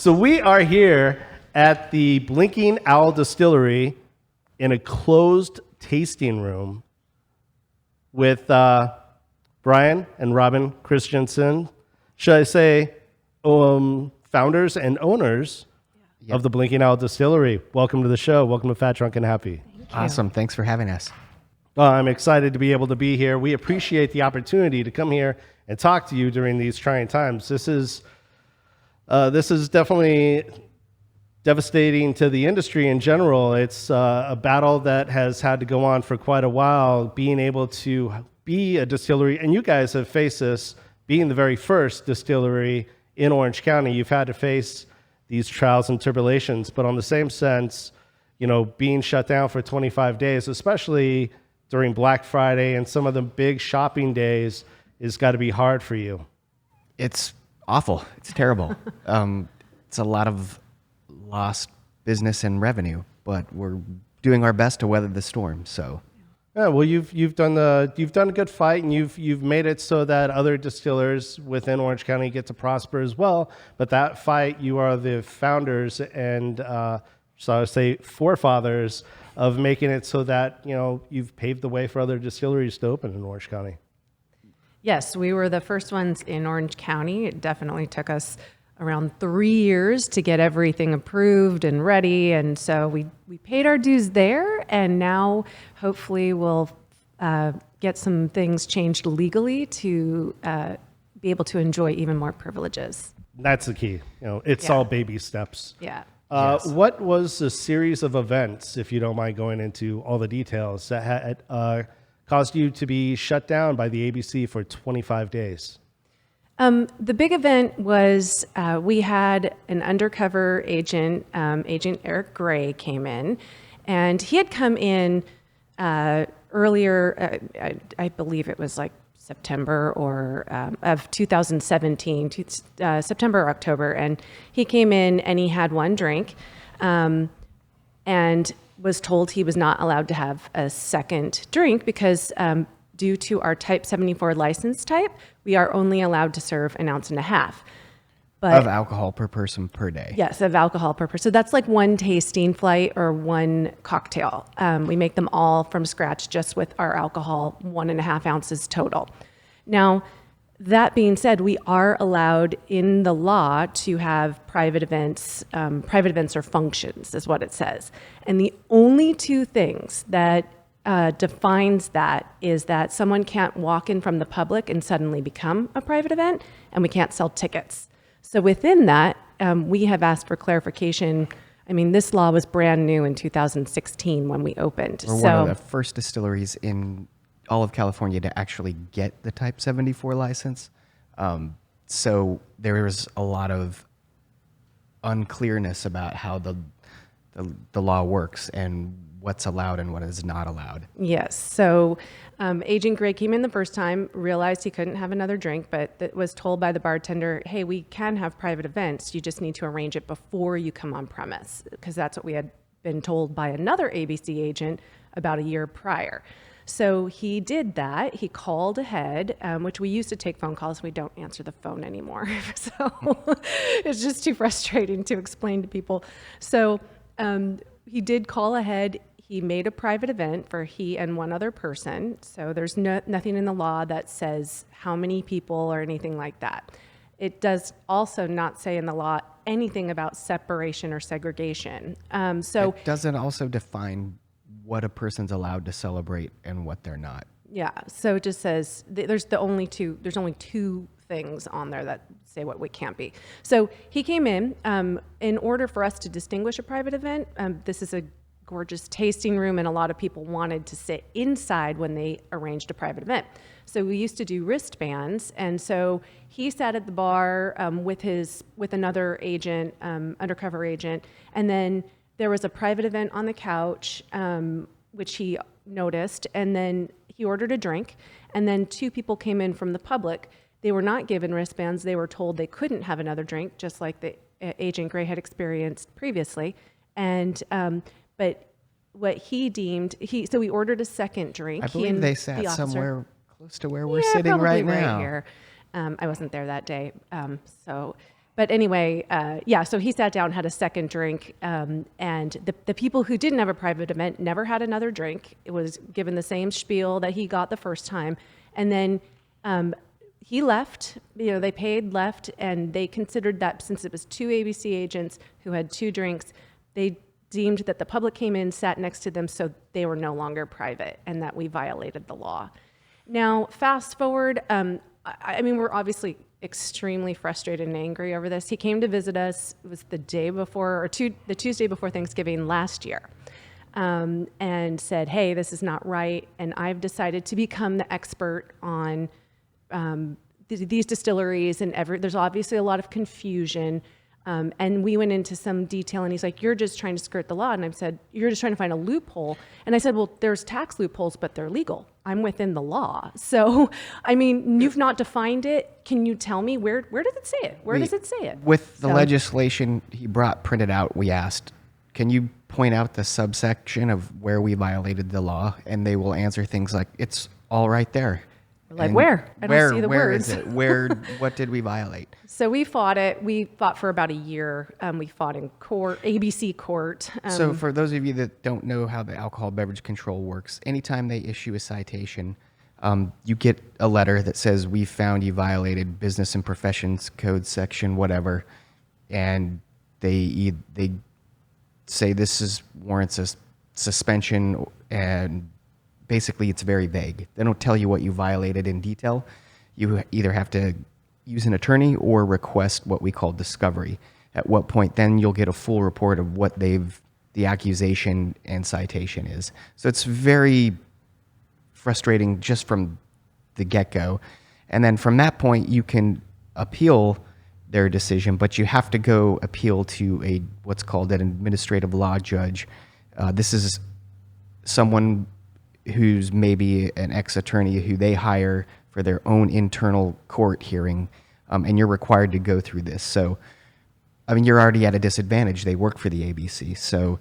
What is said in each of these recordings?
So we are here at the Blinking Owl Distillery in a closed tasting room with Brian and Robin Christenson. Should I say founders and owners of the Blinking Owl Distillery. Welcome to the show. Welcome to Fat, Drunk, and Happy. Awesome. Thanks for having us. I'm excited to be able to be here. We appreciate the opportunity to come here and talk to you during these trying times. This is definitely devastating to the industry in general. It's a battle that has had to go on for quite a while, being able to be a distillery. And you guys have faced this, being the very first distillery in Orange County. You've had to face these trials and tribulations, but on the same sense, you know, being shut down for 25 days, especially during Black Friday and some of the big shopping days, is got to be hard for you. It's awful. It's terrible. It's a lot of lost business and revenue, but we're doing our best to weather the storm. So, yeah, well, you've done a good fight, and you've made it so that other distillers within Orange County get to prosper as well. But that fight, you are the founders and so I would say forefathers of making it so that, you know, you've paved the way for other distilleries to open in Orange County. Yes, we were the first ones in Orange County. It definitely took us around 3 years to get everything approved and ready. And so we paid our dues there, and now hopefully we'll get some things changed legally to be able to enjoy even more privileges. That's the key. You know, it's all baby steps. Yeah. Yes. What was a series of events, if you don't mind going into all the details, that had caused you to be shut down by the ABC for 25 days? The big event was we had an undercover agent, Agent Eric Gray, came in, and he had come in earlier, I believe it was like September or of 2017, September or October, and he came in and he had one drink and was told he was not allowed to have a second drink because due to our Type 74 license type, we are only allowed to serve 1.5 ounces. But, of alcohol per person per day. Yes, of alcohol per person. So that's like one tasting flight or one cocktail. We make them all from scratch just with our alcohol, 1.5 ounces total. Now, that being said, we are allowed in the law to have private events or functions is what it says. And the only two things that defines that is that someone can't walk in from the public and suddenly become a private event, and we can't sell tickets. So within that, we have asked for clarification. I mean, this law was brand new in 2016 when we opened. We're one of the first distilleries in all of California to actually get the Type 74 license. So there was a lot of unclearness about how the law works and what's allowed and what is not allowed. Yes. So Agent Gray came in the first time, realized he couldn't have another drink, but was told by the bartender, hey, we can have private events. You just need to arrange it before you come on premise, because that's what we had been told by another ABC agent about a year prior. So he did that. He called ahead, which we used to take phone calls. We don't answer the phone anymore. So it's just too frustrating to explain to people. So he did call ahead. He made a private event for he and one other person. So there's nothing in the law that says how many people or anything like that. It does also not say in the law anything about separation or segregation. So it doesn't also define what a person's allowed to celebrate and what they're not. Yeah. So it just says there's only two things on there that say what we can't be. So he came in order for us to distinguish a private event. This is a gorgeous tasting room, and a lot of people wanted to sit inside when they arranged a private event. So we used to do wristbands, and so he sat at the bar with another agent, undercover agent, and then there was a private event on the couch, which he noticed, and then he ordered a drink, and then two people came in from the public. They were not given wristbands. They were told they couldn't have another drink, just like the Agent Gray had experienced previously, and but what he deemed, so we ordered a second drink. I believe they sat somewhere close to where we're sitting right now. Here. I wasn't there that day. But anyway, yeah, so he sat down, had a second drink, and the people who didn't have a private event never had another drink. It was given the same spiel that he got the first time. And then he left, they paid, left, and they considered that since it was two ABC agents who had two drinks, they deemed that the public came in, sat next to them, so they were no longer private, and that we violated the law. Now, fast forward, I mean, we're obviously extremely frustrated and angry over this. He came to visit us. It was the day before, or the Tuesday before Thanksgiving last year, and said, "Hey, this is not right." And I've decided to become the expert on these distilleries, and there's obviously a lot of confusion. And we went into some detail, and he's like, "You're just trying to skirt the law." And I said, "You're just trying to find a loophole." And I said, "Well, there's tax loopholes, but they're legal. I'm within the law. So, I mean, you've not defined it. Can you tell me where does it say it? Where does it say it?" With the legislation he brought printed out, we asked, "Can you point out the subsection of where we violated the law?" And they will answer things like, "It's all right there." Like, where? I don't see the where words. is it? What did we violate? So we fought it. We fought for about a year. We fought in court, ABC court. So for those of you that don't know how the alcohol beverage control works, anytime they issue a citation, you get a letter that says, "We found you violated Business and Professions Code section whatever," and they say this warrants a suspension, and basically it's very vague. They don't tell you what you violated in detail. You either have to use an attorney or request what we call discovery, at what point then you'll get a full report of what the accusation and citation is. So it's very frustrating just from the get-go. And then from that point, you can appeal their decision, but you have to go appeal to what's called an administrative law judge. This is someone who's maybe an ex-attorney who they hire for their own internal court hearing, and you're required to go through this. So, I mean, you're already at a disadvantage. They work for the ABC. So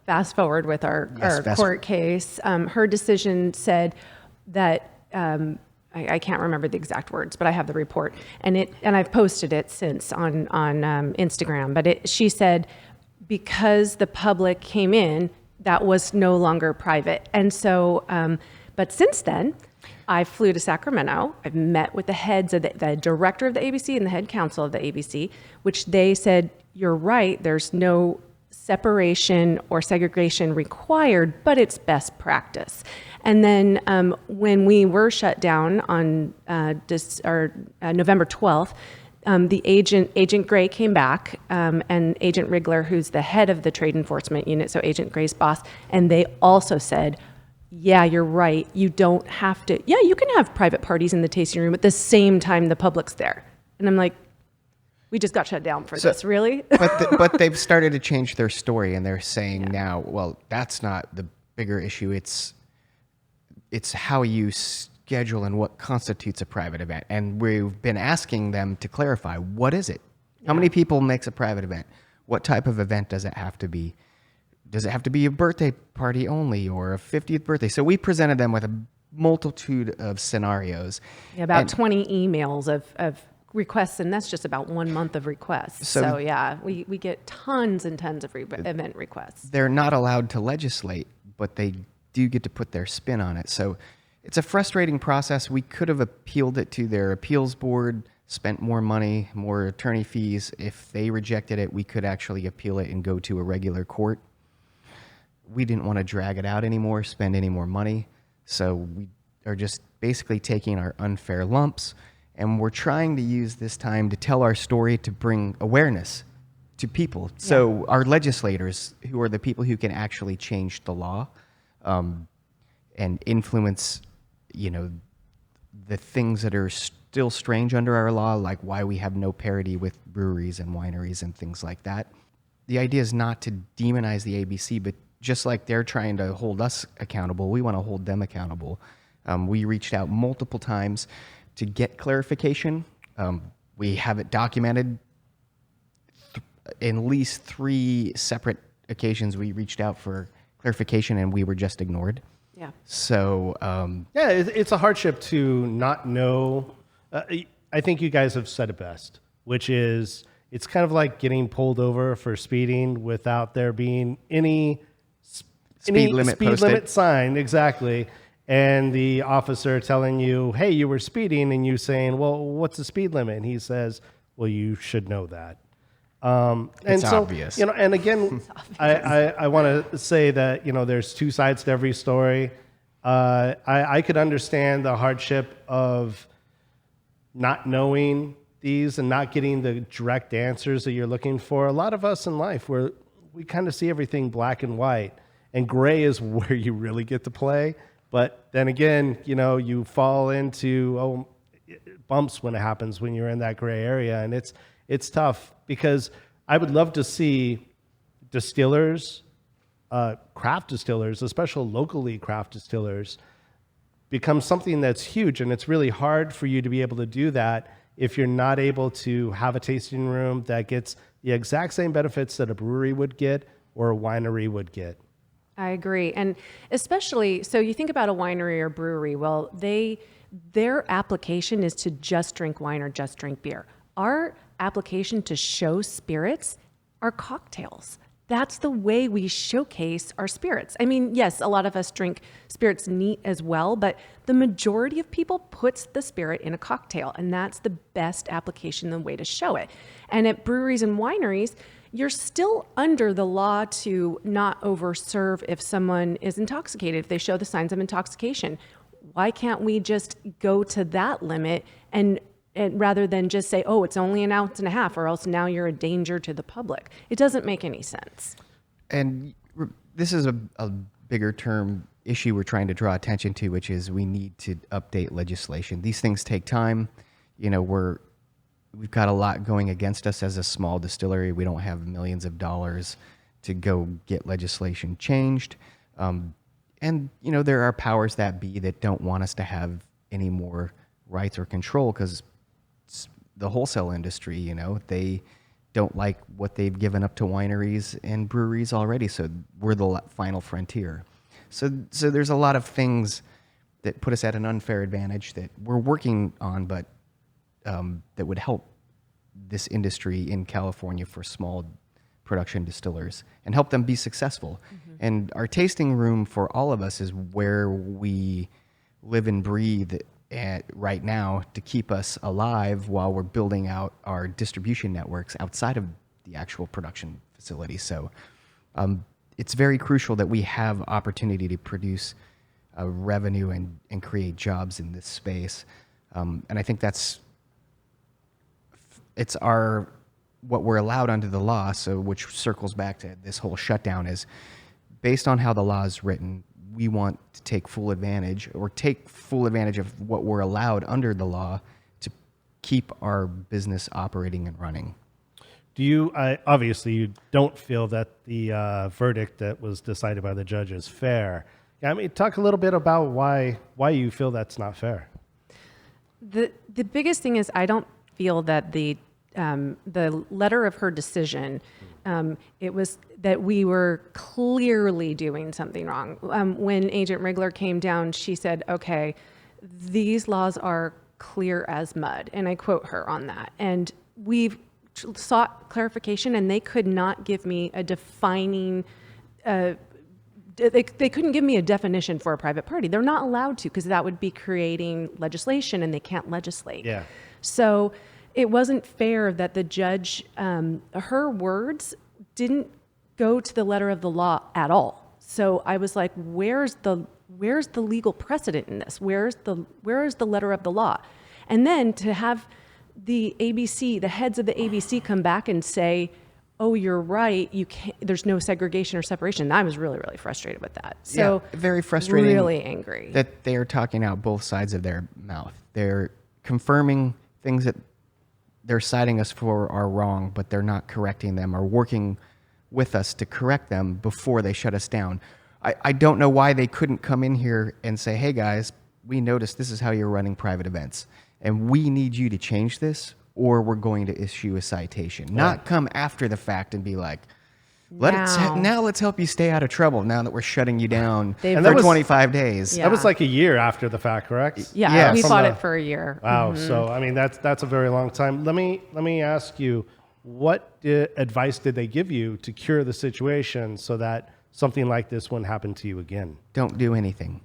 fast forward with our court case. Her decision said that, I can't remember the exact words, but I have the report, and I've posted it since on Instagram. But she said, because the public came in, that was no longer private. And so, but since then, I flew to Sacramento. I've met with the heads of the director of the ABC and the head counsel of the ABC, which they said, "You're right, there's no separation or segregation required, but it's best practice." And then when we were shut down on November 12th, the Agent Gray came back, and Agent Rigler, who's the head of the trade enforcement unit, so Agent Gray's boss, and they also said, "Yeah, you're right. You don't have to. Yeah, you can have private parties in the tasting room at the same time the public's there." And I'm like, we just got shut down for this, really? But they've started to change their story, and they're saying now, well, that's not the bigger issue. It's how you schedule and what constitutes a private event. And we've been asking them to clarify, what is it? How many people makes a private event? What type of event does it have to be? Does it have to be a birthday party only or a 50th birthday? So we presented them with a multitude of scenarios. Yeah, about 20 emails of requests, and that's just about 1 month of requests. So yeah, we get tons and tons of event requests. They're not allowed to legislate, but they do get to put their spin on it. So it's a frustrating process. We could have appealed it to their appeals board, spent more money, more attorney fees. If they rejected it, we could actually appeal it and go to a regular court. We didn't want to drag it out anymore, spend any more money. So we are just basically taking our unfair lumps, and we're trying to use this time to tell our story to bring awareness to people. Yeah. So our legislators, who are the people who can actually change the law and influence, the things that are still strange under our law, like why we have no parity with breweries and wineries and things like that. The idea is not to demonize the ABC, but just like they're trying to hold us accountable, we want to hold them accountable. We reached out multiple times to get clarification. We have it documented. In least 3 separate occasions we reached out for clarification and we were just ignored. Yeah. So, it's a hardship to not know. I think you guys have said it best. which is it's kind of like getting pulled over for speeding without there being any Speed limit sign, exactly. And the officer telling you, hey, you were speeding, and you saying, well, what's the speed limit? And he says, well, you should know that. And It's so, obvious. and again, I want to say that, there's two sides to every story. I could understand the hardship of not knowing these and not getting the direct answers that you're looking for. A lot of us in life, we kind of see everything black and white, and gray is where you really get to play. But then again, you fall into bumps when it happens when you're in that gray area, and it's tough because I would love to see distillers, craft distillers, especially locally craft distillers, become something that's huge. And it's really hard for you to be able to do that if you're not able to have a tasting room that gets the exact same benefits that a brewery would get or a winery would get. I agree. And especially, so you think about a winery or brewery, well, their application is to just drink wine or just drink beer. Our application to show spirits are cocktails. That's the way we showcase our spirits. I mean, yes, a lot of us drink spirits neat as well, but the majority of people puts the spirit in a cocktail, and that's the best application, the way to show it. And at breweries and wineries, you're still under the law to not overserve if someone is intoxicated, if they show the signs of intoxication. Why can't we just go to that limit and rather than just say, oh, it's only an ounce and a half, or else now you're a danger to the public? It doesn't make any sense. And this is a bigger term issue we're trying to draw attention to, which is we need to update legislation. These things take time. We've got a lot going against us as a small distillery. We don't have millions of dollars to go get legislation changed. And there are powers that be that don't want us to have any more rights or control because the wholesale industry, they don't like what they've given up to wineries and breweries already. So we're the final frontier. So there's a lot of things that put us at an unfair advantage that we're working on, but that would help this industry in California for small production distillers and help them be successful. Mm-hmm. And our tasting room for all of us is where we live and breathe right now to keep us alive while we're building out our distribution networks outside of the actual production facility. So it's very crucial that we have opportunity to produce revenue and create jobs in this space. And I think it's what we're allowed under the law, so which circles back to this whole shutdown, is based on how the law is written, we want to take full advantage of what we're allowed under the law to keep our business operating and running. Obviously you don't feel that the verdict that was decided by the judge is fair. I mean, talk a little bit about why you feel that's not fair. The biggest thing is I don't feel that the letter of her decision, it was that we were clearly doing something wrong. When Agent Rigler came down, she said, okay, these laws are clear as mud. And I quote her on that. And we've sought clarification, and they could not give me a defining, they couldn't give me a definition for a private party. They're not allowed to, because that would be creating legislation, and they can't legislate. Yeah. So it wasn't fair that the judge, her words didn't go to the letter of the law at all. So I was like, where's the legal precedent in this? Where is the letter of the law? And then to have the heads of the ABC come back and say, oh, you're right, there's no segregation or separation. I was really, really frustrated with that. So yeah, very frustrating. Really angry. That they are talking out both sides of their mouth. They're confirming things that they're citing us for are wrong, but they're not correcting them or working with us to correct them before they shut us down. I don't know why they couldn't come in here and say, hey guys, we noticed this is how you're running private events, and we need you to change this, or we're going to issue a citation. Not come after the fact and be like, Now let's help you stay out of trouble now that we're shutting you down And for that was- 25 days. Yeah. That was like a year after the fact, correct? Yeah, Yes. we From fought the- it for a year. Wow. So I mean, that's a very long time. Let me ask you, what advice did they give you to cure the situation so that something like this wouldn't happen to you again? Don't do anything.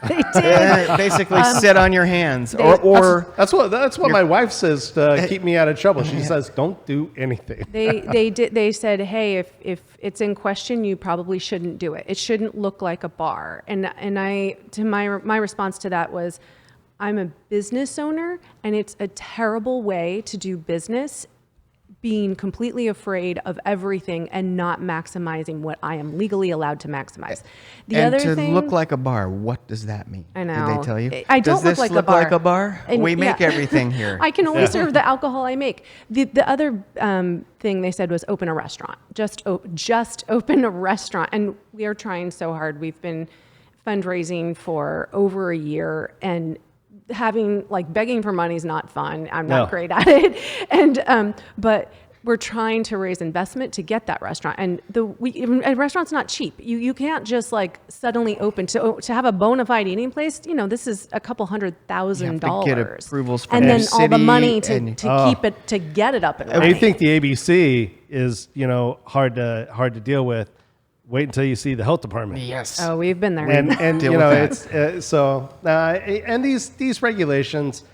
They did. Basically, sit on your hands, they- or That's what my wife says to keep me out of trouble. She says, "Don't do anything." They said, hey, if it's in question, you probably shouldn't do it. It shouldn't look like a bar. And my response to that was, I'm a business owner, and it's a terrible way to do business, being completely afraid of everything and not maximizing what I am legally allowed to maximize. The and other to thing, look like a bar. What does that mean? I know. Did they tell you? I don't Does this look look like like a a bar? And We make yeah. everything here. I can only serve the alcohol I make. The other thing they said was open a restaurant. Just open a restaurant. And we are trying so hard. We've been fundraising for over a year, and begging for money is not fun. I'm not No. great at it. And but we're trying to raise investment to get that restaurant. And a restaurant's not cheap. You can't just suddenly open to have a bona fide eating place. This is a couple $100,000. get approvals from and the then all the city money to and- keep it, to get it up and And running. you think the ABC is hard to deal with? Wait until you see the health department. Yes. Oh, we've been there. And Deal you know with it's and these regulations,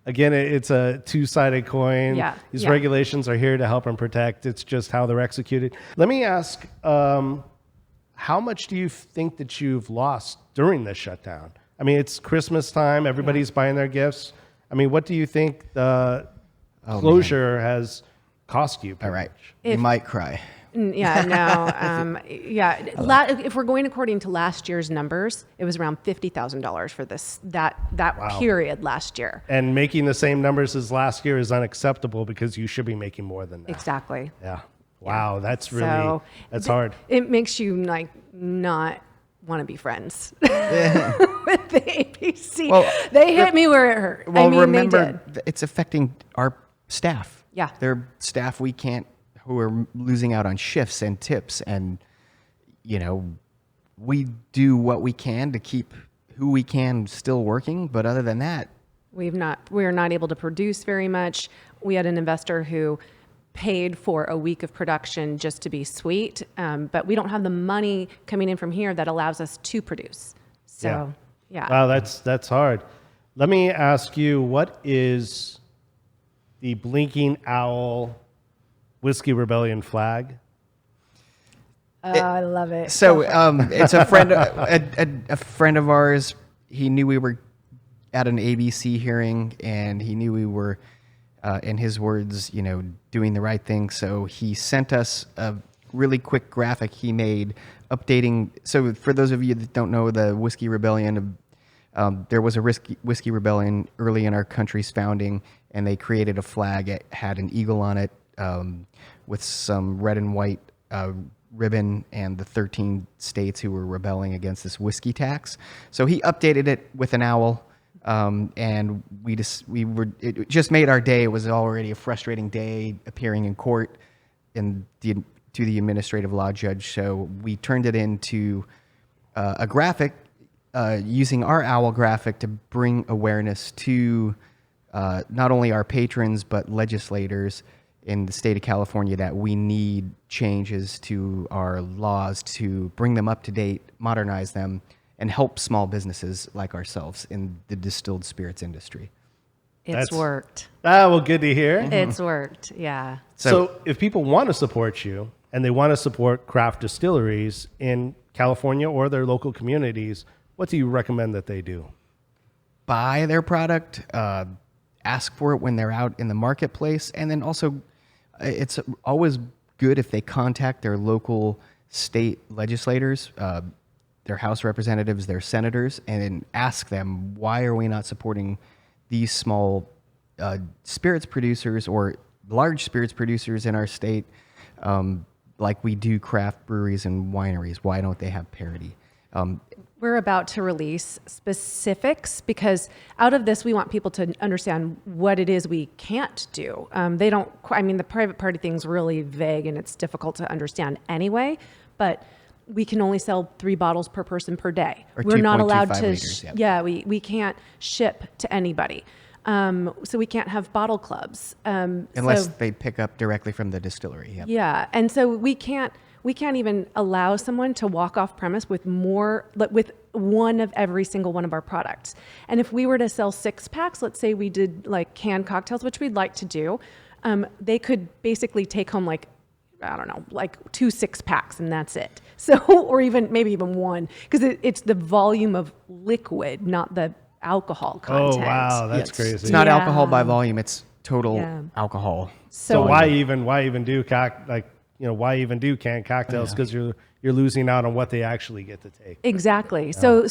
again, it's a two-sided coin. Yeah, These yeah. regulations are here to help and protect. It's just how they're executed. Let me ask, how much do you think that you've lost during this shutdown? I mean, it's Christmas time. Everybody's buying their gifts. I mean, what do you think the closure has cost you? All right. If- You might cry. Yeah, no, if we're going according to last year's numbers, it was around $50,000 for that period last year. And making the same numbers as last year is unacceptable because you should be making more than that. Exactly. Yeah. Wow, that's really So hard. It makes you not want to be friends with the ABC. Well, they hit me where it hurt. Well, I mean, remember, they did. it's affecting our staff. Yeah. They're staff who are losing out on shifts and tips. And, we do what we can to keep who we can still working. But other than that, We are not able to produce very much. We had an investor who paid for a week of production just to be sweet, but we don't have the money coming in from here that allows us to produce. So, yeah. Wow, that's hard. Let me ask you, what is the Blinking Owl Whiskey Rebellion flag? I love it. so it's a friend, a friend of ours. He knew we were at an ABC hearing, and he knew we were, in his words, doing the right thing. So he sent us a really quick graphic he made, updating. So for those of you that don't know, the Whiskey Rebellion, there was a whiskey rebellion early in our country's founding, and they created a flag. It had an eagle on it, with some red and white ribbon, and the 13 states who were rebelling against this whiskey tax. So he updated it with an owl, and it just made our day. It was already a frustrating day appearing in court to the administrative law judge. So we turned it into a graphic, using our owl graphic to bring awareness to not only our patrons but legislators in the state of California that we need changes to our laws to bring them up to date, modernize them, and help small businesses like ourselves in the distilled spirits industry. It's worked. Well, good to hear. It's worked. Yeah. So if people want to support you and they want to support craft distilleries in California or their local communities, what do you recommend that they do? Buy their product, ask for it when they're out in the marketplace, and then also it's always good if they contact their local state legislators, their House representatives, their senators, and then ask them, why are we not supporting these small spirits producers or large spirits producers in our state, like we do craft breweries and wineries? Why don't they have parity? We're about to release specifics because out of this, we want people to understand what it is we can't do. They don't, I mean, the private party thing's really vague and it's difficult to understand anyway, but we can only sell 3 bottles per person per day. Or We're not allowed 2.25 to, liters, yep. yeah, we can't ship to anybody. So we can't have bottle clubs. Unless so, they pick up directly from the distillery. Yep. yeah, and so we can't even allow someone to walk off premise with with one of every single one of our products. And if we were to sell 6 packs, let's say we did like canned cocktails, which we'd like to do, they could basically take home like, I don't know, like 2 6-packs and that's it. So, or maybe even 1, because it's the volume of liquid, not the alcohol content. Oh, wow. That's Yes. crazy. It's not Yeah. alcohol by volume. It's total Yeah. alcohol. So So why even do why even do canned cocktails? Because you're losing out on what they actually get to take. Exactly. So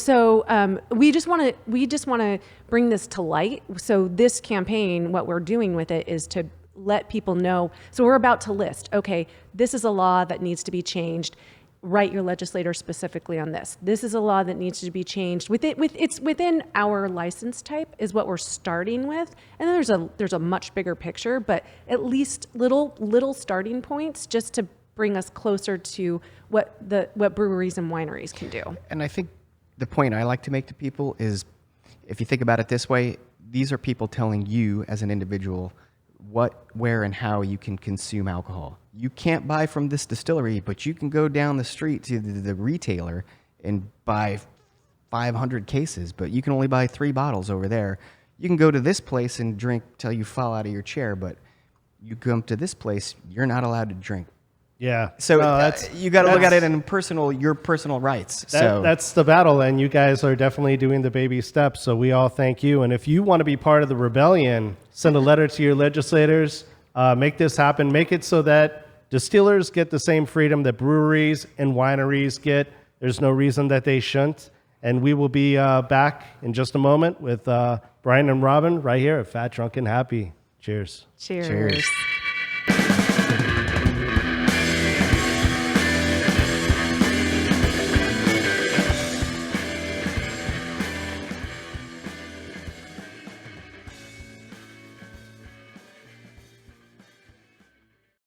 we just want to bring this to light. So this campaign, what we're doing with it is to let people know. So we're about to list, okay, this is a law that needs to be changed. Write your legislator specifically on this. This is a law that needs to be changed. It's within our license type is what we're starting with, and there's a much bigger picture, but at least little starting points just to bring us closer to what breweries and wineries can do. And I think the point I like to make to people is, if you think about it this way, these are people telling you as an individual what, where, and how you can consume alcohol. You can't buy from this distillery, but you can go down the street to the retailer and buy 500 cases, but you can only buy 3 bottles over there. You can go to this place and drink till you fall out of your chair, but you come to this place, you're not allowed to drink. Yeah. So No, you got to look at it in your personal rights. That's the battle, and you guys are definitely doing the baby steps. So we all thank you. And if you want to be part of the rebellion, send a letter to your legislators. Make this happen. Make it so that distillers get the same freedom that breweries and wineries get. There's no reason that they shouldn't. And we will be back in just a moment with Brian and Robin right here at Fat, Drunk, and Happy. Cheers. Cheers. Cheers.